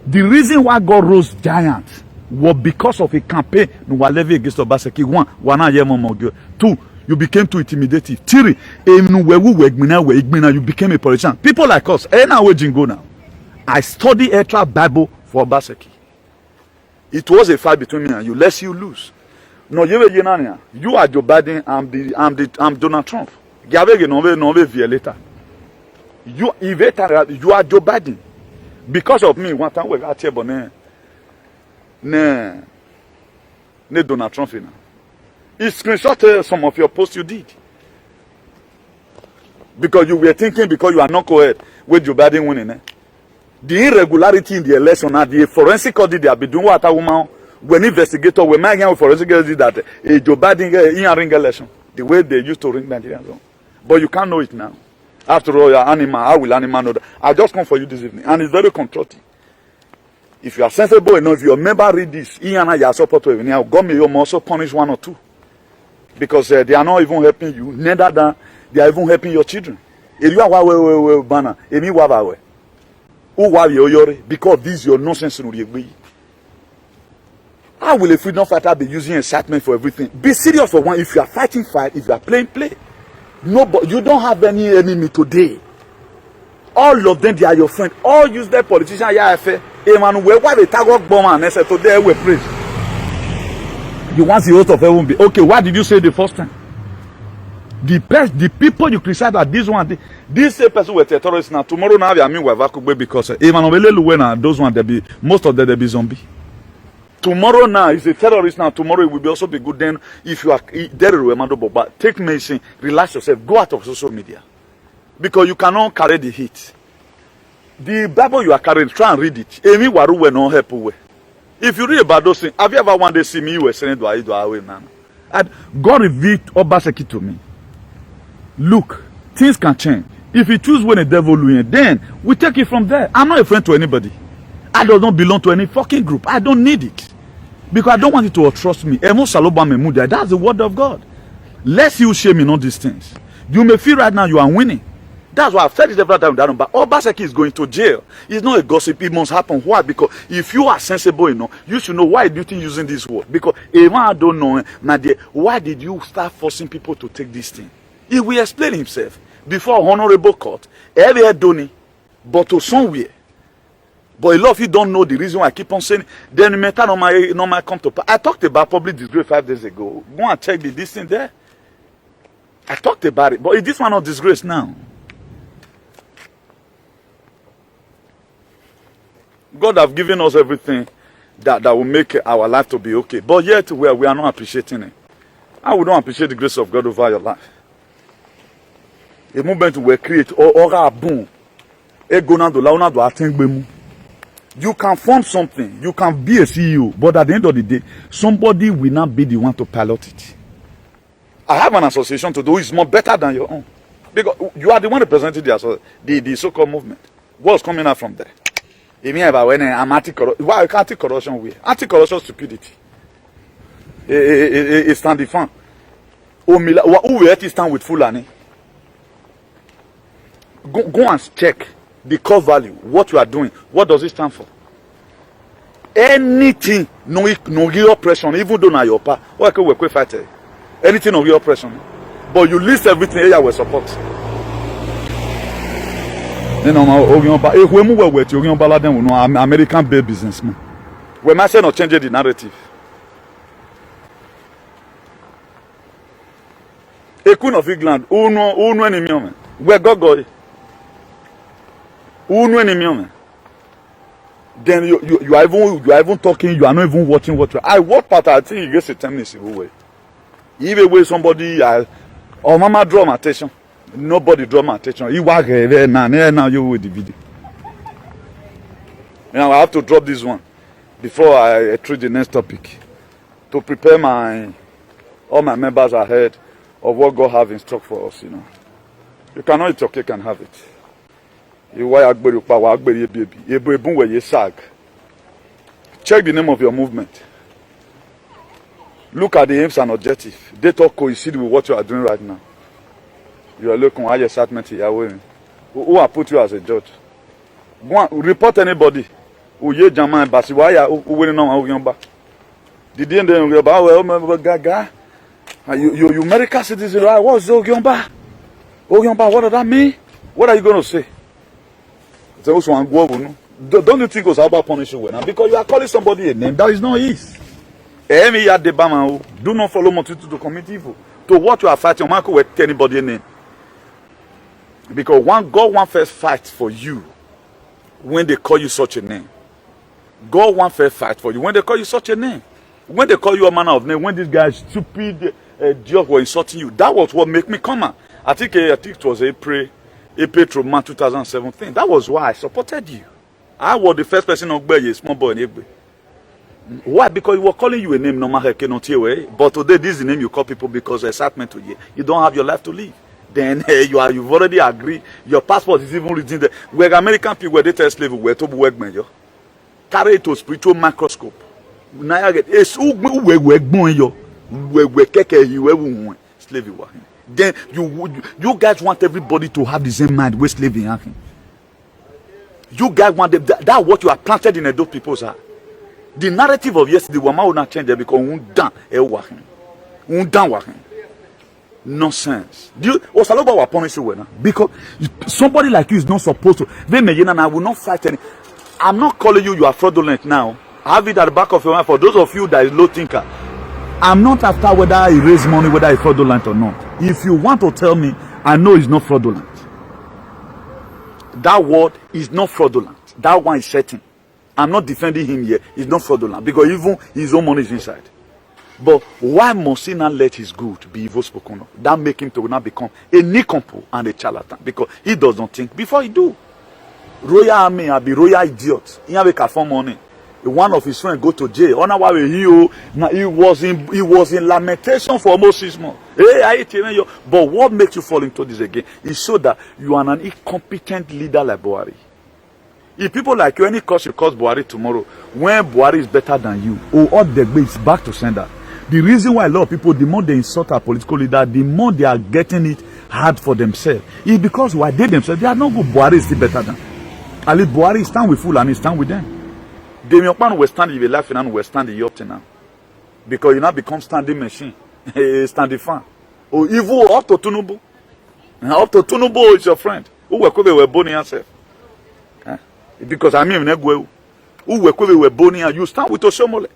The reason why God rose giants was because of a campaign against Obaseki. One, two, you became too intimidating. Three, you became a politician. People like us, now. I study extra Bible for Obaseki. It was a fight between me and you, lest you lose. No, you are Joe Biden, I'm Donald Trump. You are Joe Biden. Because of me, one time we got here, but ne Donald Trump. He screenshot some of your posts you did. Because you were thinking because you are not co-ed with Joe Biden winning. The irregularity in the election and the forensic audit they have been doing what a woman when investigators were making with forensic audit that Joe Biden in a ring election. The way they used to ring Nigerians. But you can't know it now. After all, you're animal. How will animal know that? I just come for you this evening. And it's very contracting. If you are sensible enough, if your member read this, God may also punish one or two. Because they are not even helping you. Neither than they are even helping your children. Because this is your nonsense. How will a freedom fighter be using incitement for everything? Be serious for one. If you are fighting, fight. If you are playing, play. No, but you don't have any enemy today. All of them, they are your friend. All use their politicians. Emmanuel, why they target bomb and say today we praise. You want the host of heaven be okay? What did you say the first time? The people you criticize that this one, this person were terrorists now. Tomorrow now I mean we have because Emmanuel when those one they be most of them they be zombie. Tomorrow now is a terrorist now. Tomorrow it will be also be good. Then if you are there, but take medicine, relax yourself, go out of social media, because you cannot carry the heat. The Bible you are carrying, try and read it. Amy waru we no help we. If you read about those things, have you ever one day see me you were saying do I now? God revealed Obaseki to me. Look, things can change. If you choose when the devil wins, then we take it from there. I'm not a friend to anybody. I don't belong to any fucking group. I don't need it. Because I don't want you to trust me. That's the word of God. Lest you shame in all these things. You may feel right now you are winning. That's why I've said it several times. But Obaseki is going to jail. It's not a gossip. It must happen. Why? Because if you are sensible enough, you should know why do you think using this word. Because even I don't know, why did you start forcing people to take this thing? He will explain himself before honorable court. Every Donny, but to somewhere. But a lot of you don't know the reason why I keep on saying. Then matter no my come to. I talked about public disgrace 5 days ago. Go and check this thing there. I talked about it, but is this one not disgrace now? God have given us everything that will make our life to be okay. But yet we are not appreciating it. I would not appreciate the grace of God over your life. A movement will create or a boom. You can form something, you can be a CEO, but at the end of the day, somebody will not be the one to pilot it. I have an association to do is more better than your own. Because you are the one representing the so-called movement. What's coming out from there? I'm anti-corruption. Why anti-corruption? Anti-corruption stupidity. It stand defend. Who will stand with Fulani? Go and check the core value, what you are doing. What does it stand for? Anything, no real oppression, even though na your part. Why can we fight it? Anything no real oppression. But you list everything here will support. American based businessman. We must not change the narrative. A queen of England, who enemy, where God go. Then you are even talking, you are not even watching what you are. I watch part, I think you get a 10 minutes away. Even when somebody or mama draw my attention. Nobody draw my attention. You work there now you with the video. Now I have to drop this one before I treat the next topic. To prepare all my members ahead of what God have in stock for us, You cannot eat your cake and have it. Check the name of your movement. Look at the aims and objectives. They talk coincide with what you are doing right now. You are looking at your statement here. Who will put you as a judge? Go and report anybody. Who ye German embassy? Why are you winning on your back? Did you know about Gaga? You American citizen, right? What's Ogyomba? Ogyomba, what does that mean? What are you going to say? Don't you think it was about punishing you? Because you are calling somebody a name that is not his. Do not follow multitude to commit evil. To what you are fighting, man could tell anybody a name. Because God wants first fight for you when they call you such a name. God wants first fight for you when they call you such a name. When they call you a manner of name, when this guy stupid idiot were insulting you, that was what made me come out. I think it was April 2017. That was why I supported you. I was the first person on Gbe, small boy in Egbe. Why? Because you were calling you a name, no matter but today this is the name you call people because excitement to you. You don't have your life to live. Then you've already agreed. Your passport is even written there. Where American people were they test slavery, were to work major. Carry it to spiritual microscope. Now get slavery. Then you guys want everybody to have the same mind with slavery. You guys want that's what you are planted in those people's heart. The narrative of yesterday will not change because nonsense. Because somebody like you is not supposed to. I will not fight any. I'm not calling you are fraudulent now. Have it at the back of your mind. For those of you that is low thinker, I'm not after whether he raise money, whether it's fraudulent or not. If you want to tell me, I know it's not fraudulent. That word is not fraudulent. That one is certain. I'm not defending him here. It's not fraudulent because even his own money is inside. But why must he not let his good be evil spoken of? That make him to now become a nincompoop and a charlatan because he does not think before he do. Royal army and be royal idiot. He have a form money. One of his friends go to jail. He was in lamentation for almost 6 months. But what makes you fall into this again? It shows that you are an incompetent leader like Buhari. If people like you, any cause you cause Buhari tomorrow, when Buhari is better than you, all the way is back to sender. The reason why a lot of people, the more they insult our political leader, the more they are getting it hard for themselves. It's because why they themselves, they are not good. Buhari is still better than. At least Buhari stand with full and he stand with them. Damian Pan will stand if you laugh and will stand the up to now. Because you now become standing machine. Standing fan. Or evil up to Tunubu. Up to Tunubu is your friend. Who were boning yourself. Because I mean, who were boning you stand with Oshomole.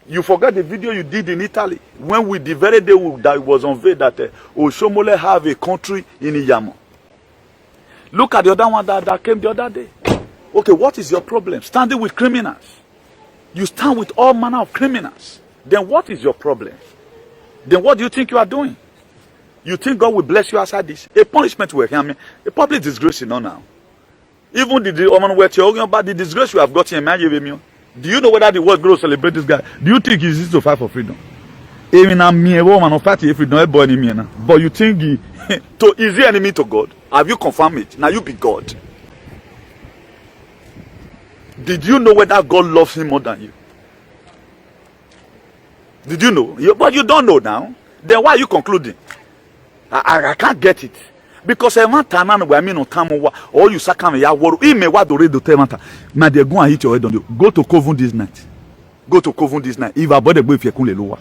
You forgot the video you did in Italy. When we, the very day that it was unveiled that Oshomole have a country in Iyamo. Look at the other one that came the other day. Okay, what is your problem? Standing with criminals. You stand with all manner of criminals. Then what is your problem? Then what do you think you are doing? You think God will bless you outside this? A punishment will come. A public disgrace, you know now. Even the woman we're talking about the disgrace you have got in Nigeria. Do you know whether the world going to celebrate this guy? Do you think he's to fight for freedom? But you think is he enemy to God? Have you confirmed it? Now you be God. Did you know whether God loves him more than you? Did you know? But you don't know now. Then why are you concluding? I can't get it. Because every time I mean or you sakam ya woro ime wa do redo temanta. Na they go and hit your head on you. Go to Coven this night. Go to Coven this night. If abode go if you kunle lowa.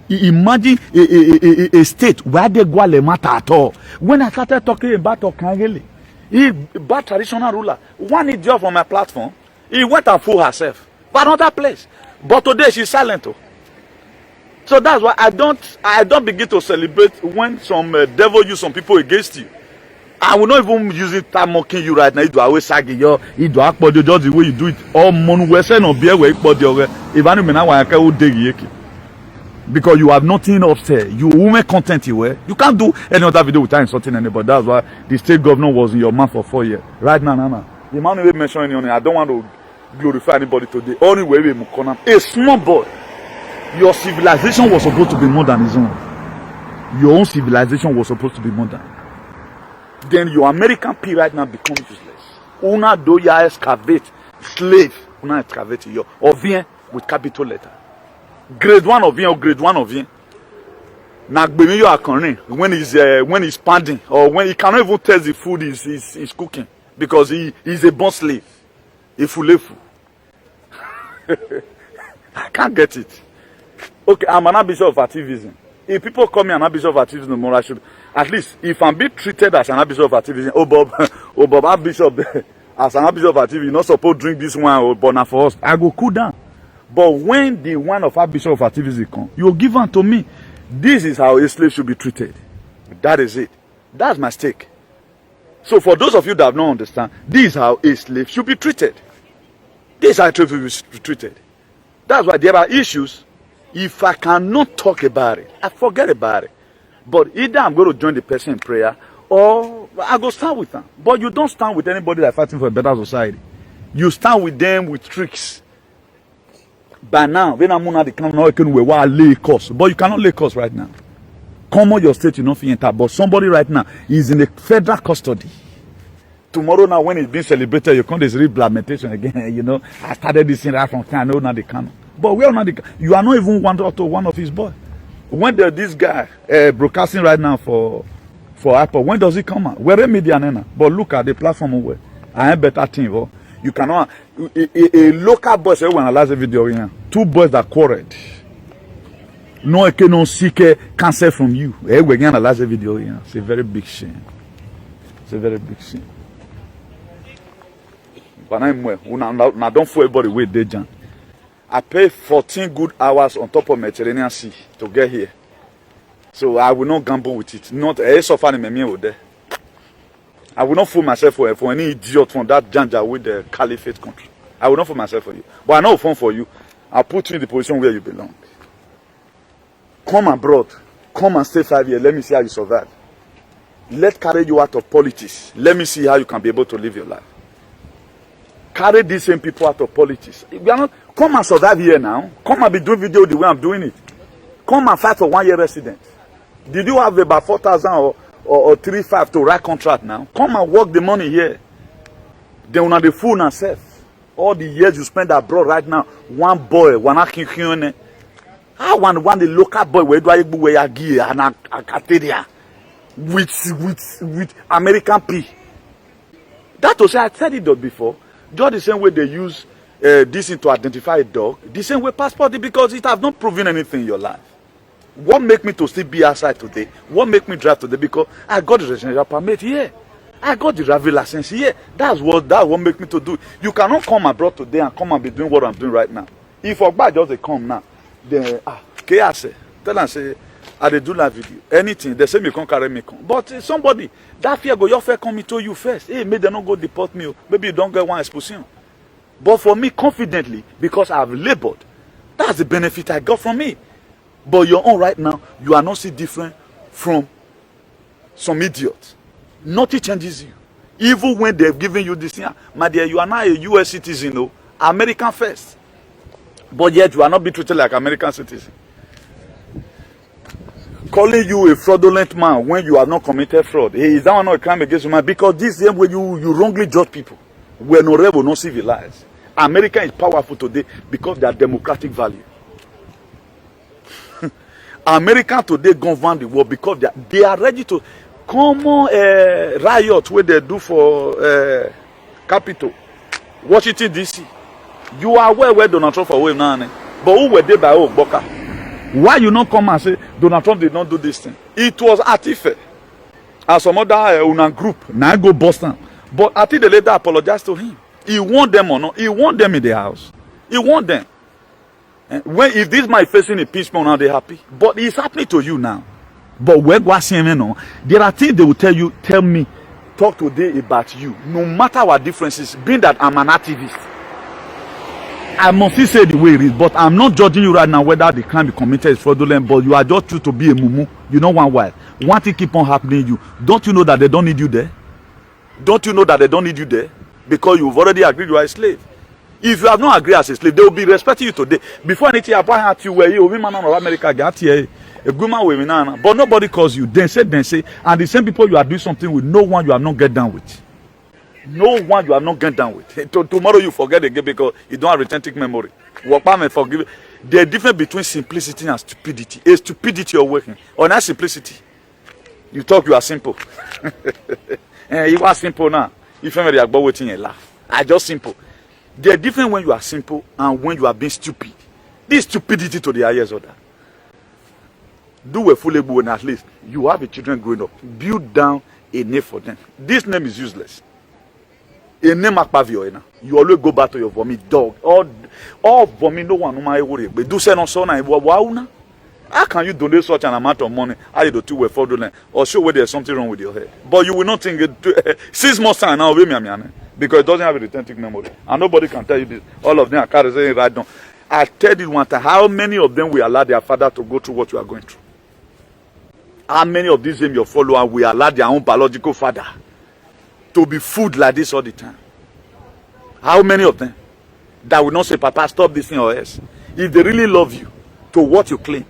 Imagine a state where they go le matter at all. When I started talking about Okangele, bad traditional ruler, one idiot from my platform, he went and fooled herself. But another place. But today she's silent. So that's why I don't begin to celebrate when some devil use some people against you. I will not even use it time mocking you right now. You do always sagging you do act body just the way you do it. All mon we say no beer we body if I mean I can dig because you have nothing upstairs. You women content you wear. You can't do any other video without insulting anybody. That's why the state governor was in your mouth for 4 years. Right now, the man we mentioned on it, I don't want to glorify anybody today. Only way we mukona. A small boy. Your civilization was supposed to be more than his own. Your own civilization was supposed to be more than. then your American P right now becomes useless. Una do ya excavate slave. Una excavate your ovien with capital letter. Grade 1 ovien or grade 1 ovien. Na gbemi yo akanrin when he's panding or when he cannot even tell the food he's cooking because he's a born slave. Ifulefu. I can't get it. Okay, I'm an bishop of activism. If people call me an bishop of activism, more I should, at least if I'm being treated as an bishop of activism, oh Bob, bishop as an bishop of activism, you're not supposed to drink this wine, but not for us. I go cool down. But when the wine of bishop of activism come, you give unto me. This is how a slave should be treated. That is it. That's my stake. So for those of you that don't understand, this is how a slave should be treated. This is how a slave should be treated. That's why there are issues. If I cannot talk about it, I forget about it. But either I'm going to join the person in prayer or I go stand with them. But you don't stand with anybody that's fighting for a better society. You stand with them with tricks. By now, when I'm on the camera, I lay cost. But you cannot lay cost right now. Come on, your state, you don't enter. But somebody right now is in the federal custody. Tomorrow now, when it's being celebrated, you can't just read lamentation again. You know, I started this thing right from time. No, not the canon. But we are not the. You are not even one of his boys. When this guy broadcasting right now for Apple, when does he come out? We're a media nena. But look at the platform where I am better team. Oh. You cannot a local boy say when I last video here. 2 boys that quarreled. No, I cannot seek cancer from you. We're gonna last video here. It's a very big shame. It's a very big shame. But now don't fool everybody with Dejan. I pay 14 good hours on top of Mediterranean Sea to get here. So I will not gamble with it. Not a suffer me there. I will not fool myself for any idiot from that janja with the caliphate country. I will not fool myself for you. But I know fun for you. I'll put you in the position where you belong. Come abroad. Come and stay 5 years. Let me see how you survive. Let's carry you out of politics. Let me see how you can be able to live your life. Carry these same people out of politics. We are not, come and survive here now. Come and be doing video the way I'm doing it. Come and fight for 1 year residence. Did you have about 4,000 or 3,500 to write contract now? Come and work the money here. Then una the fool and self. All the years you spend abroad right now, one boy, one akin. I want the local boy where do I go where you and a cateria with American P. That was I said it before. Just the same way they use this to identify a dog, the same way passport, because it has not proven anything in your life. What make me to still be outside today? What make me drive today? Because I got the residential permit here. I got the driving license here. That's what make me to do. You cannot come abroad today and come and be doing what I'm doing right now. If Ogba just they come now, then chaos. Tell them say I dey do live video. Anything they say me can't carry me come. But somebody that fear go your fair come to you first. Hey, maybe they don't go deport me. Maybe you don't get one expulsion. But for me, confidently, because I've labored, that's the benefit I got from me. But your own right now, you are not so different from some idiots. Nothing changes you. Even when they've given you this thing, my dear, you are now a US citizen, no? American first. But yet you are not being treated like American citizen. Calling you a fraudulent man when you have not committed fraud. Hey, is that one not a crime against humanity? Because this is where you wrongly judge people. We're no rebel, no civilized. America is powerful today because they are democratic value. America today govern the world because they are ready to come on riot where they do for Capitol, Washington DC. You are where Donald Trump for away now, but who were they by Boca? Why you not come and say Donald Trump did not do this thing? It was Atife and some other una group. Now go Boston, but Atife the later apologized to him. He want them or not? He want them in the house. He want them. When if this man is facing impeachment now, they happy. But it's happening to you now. But where go no? There are things they will tell me, talk today about you. No matter what differences, being that I'm an activist, I must say the way it is. But I'm not judging you right now whether the crime you committed is fraudulent. But you are just true to be a mumu. You know why? One thing keep on happening. You don't you know that they don't need you there? Don't you know that they don't need you there? Because you've already agreed you are a slave. If you have not agreed as a slave, they will be respecting you today. Before anything happens to you, where you man of America get here, A good man with me now, but nobody calls you. Then say, and the same people you are doing something with, no one you are not get down with. No one you are not get down with. Tomorrow you forget again because you don't have authentic memory. Forgive. The difference between simplicity and stupidity is stupidity you're working, or not simplicity. You talk, you are simple. You are simple now. If you're about waiting a laugh, I just simple. The difference when you are simple and when you are being stupid. This stupidity to the highest order. Do a full able and at least you have a children growing up. Build down a name for them. This name is useless. A name akpavio. You always go back to your vomit dog. All vomit no one no matter worry. But do say no so na. How can you donate such an amount of money? How you do 2 4 dollars or show where there's something wrong with your head? But you will not think it 6 months time now because it doesn't have a authentic memory. And nobody can tell you this. All of them are carrying right down. I tell you one time, how many of them will allow their father to go through what you are going through? How many of these your followers will allow their own biological father to be fooled like this all the time? How many of them that will not say, Papa, stop this thing or else? If they really love you, to what you claim,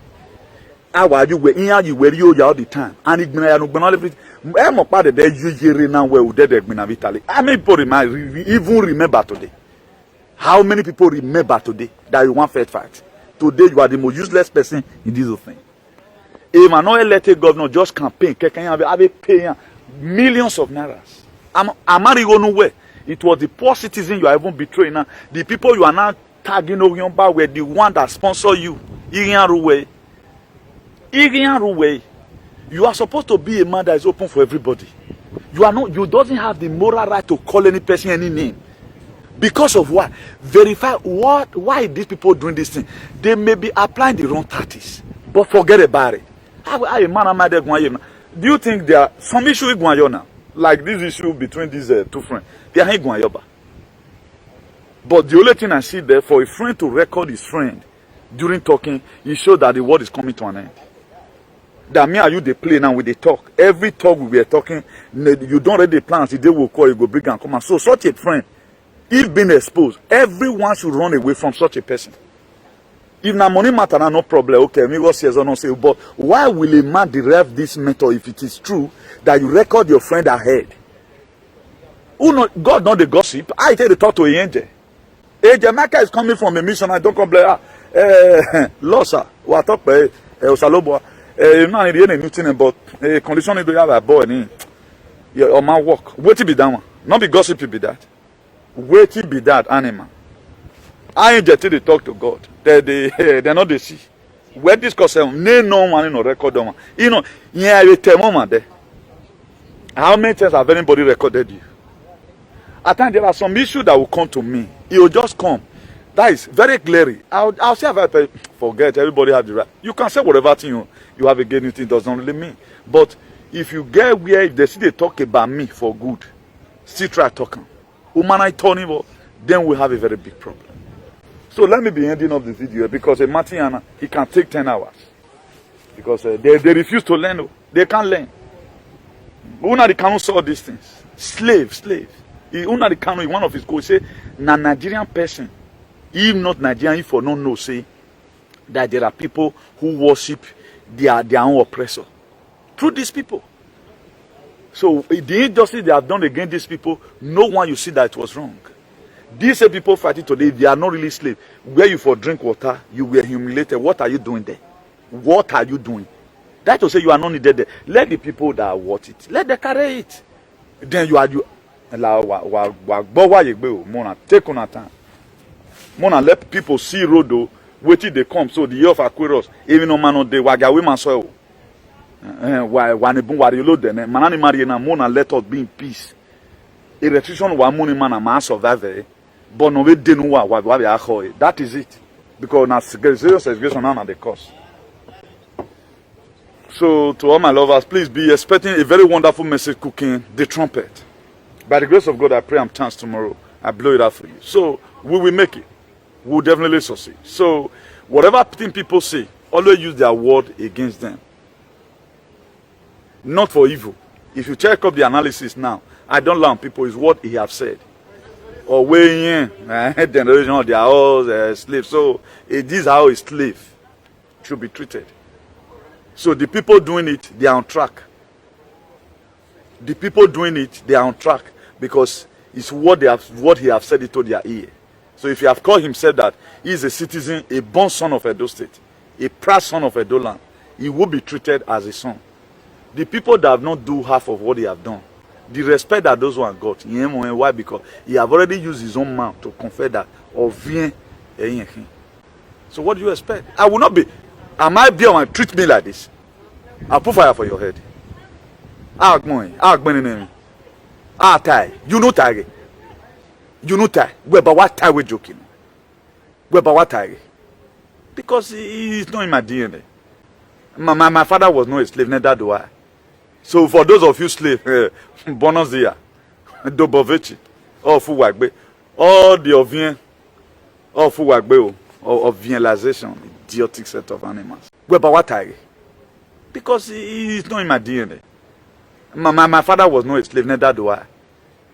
how are you in here you wear you all the time? And I'm a part of the now where we did Italy. How many people even remember today? How many people remember today that you want fair fight? Today you are the most useless person in this whole thing. If an elected governor just campaign, paying millions of nairas. I'm not going nowhere. It was the poor citizen you are even betraying now. The people you are now tagging over were the one that sponsor you. You are supposed to be a man that is open for everybody. You are not. You doesn't have the moral right to call any person any name. Because of what? Verify what? Why these people doing this thing? They may be applying the wrong tactics, but forget about it. Do you think there are some issues going on now? Like this issue between these two friends, they are going on. But the only thing I see there for a friend to record his friend during talking, it shows that the world is coming to an end. That me and you they play now with the talk. Every talk we were talking, you don't read the plans. The day will call you go bring and come. And so such a friend, if being exposed, everyone should run away from such a person. If na money matter, no problem. Okay, me go say or not say. But why will a man derive this method if it is true that you record your friend ahead? God not the gossip. I tell the talk to a angel. Jamaica is coming from a mission. I don't complain. Losa, what up? Osalobo. You know, anything about condition you have a boy in your man work. Wait to be that one. Not be gossip be that. Wait to be that animal. I ain't just to talk to God. They're not the see. Where this cause no one in record one. You know, yeah, you tell mama there. How many times have anybody recorded you? At times there are some issues that will come to me. It will just come. That is very glaring. I'll say about forget everybody has the right. You can say whatever thing you have against it does not really mean. But if you get where if they see they talk about me for good, still try talking. Woman I turn him up, then we have a very big problem. So let me be ending up the video because a Martiana he can take 10 hours. Because they refuse to learn. They can't learn. Una they cannot solve these things. Slave. Una they cannot one of his coach say na Nigerian person. If not Nigerian, if for no know, say that there are people who worship their own oppressor. Through these people. So the injustice they have done against these people, no one you see that it was wrong. These people fighting today, they are not really slaves. Where you for drink water, you were humiliated. What are you doing there? What are you doing? That to say you are not needed there. Let the people that want it, let them carry it. Then you are take on a time. Mona let people see road wait till they come. So the year of Aquarius, even no man on the wagawe man soil. Why you load them? Manani Mariana Mona let us be in peace. A restriction wa money man a man survive. But no way they know what that is it. Because now serious segregation on the cost. So to all my lovers, please be expecting a very wonderful message cooking the trumpet. By the grace of God, I pray I'm chance tomorrow. I blow it out for you. So we will make it. We'll definitely succeed. So whatever thing people say, always use their word against them. Not for evil. If you check up the analysis now, I don't learn people is what he have said. Or weighing in generation, they are all slaves. So it is how a slave should be treated. So the people doing it, they are on track. The people doing it, they are on track because it's what he have said it to their ear. So if he have called himself that he is a citizen, a born son of Edo State, a proud son of Edo land, he will be treated as a son. The people that have not do half of what they have done, the respect that those one got, why? Because he have already used his own mouth to confess that so what do you expect? I will not be. Am I be on treat me like this? I'll put fire for your head. Tie. You know tie. You know tie. Where about what tie we joking? Where about what tie? Because he's not in my DNA. My father was not a slave, neither do I. So for those of you slave, bonus here, Dobovici, all Fuwagbe, all the Ovien, all Fuwagbe, of vienalization, idiotic set of animals. Where about what tie? Because he's not in my DNA. My father was not a slave, neither do I.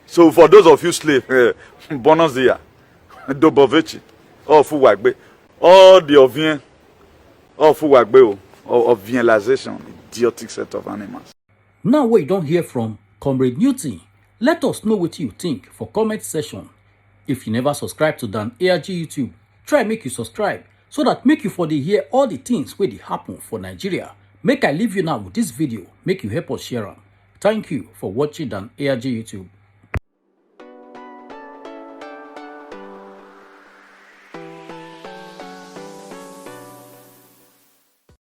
So for those of you slave, bonus here, Dobovici, all Fuwagbe, all the Ovien, all Fuwagbe, of vienalization, idiotic set of animals. Now we don't hear from Comrade Newton. Let us know what you think for comment section. If you never subscribe to Dan ARG YouTube, try make you subscribe so that make you for the hear all the things where they happen for Nigeria. Make I leave you now with this video, make you help us share them. Thank you for watching Dan ARG YouTube.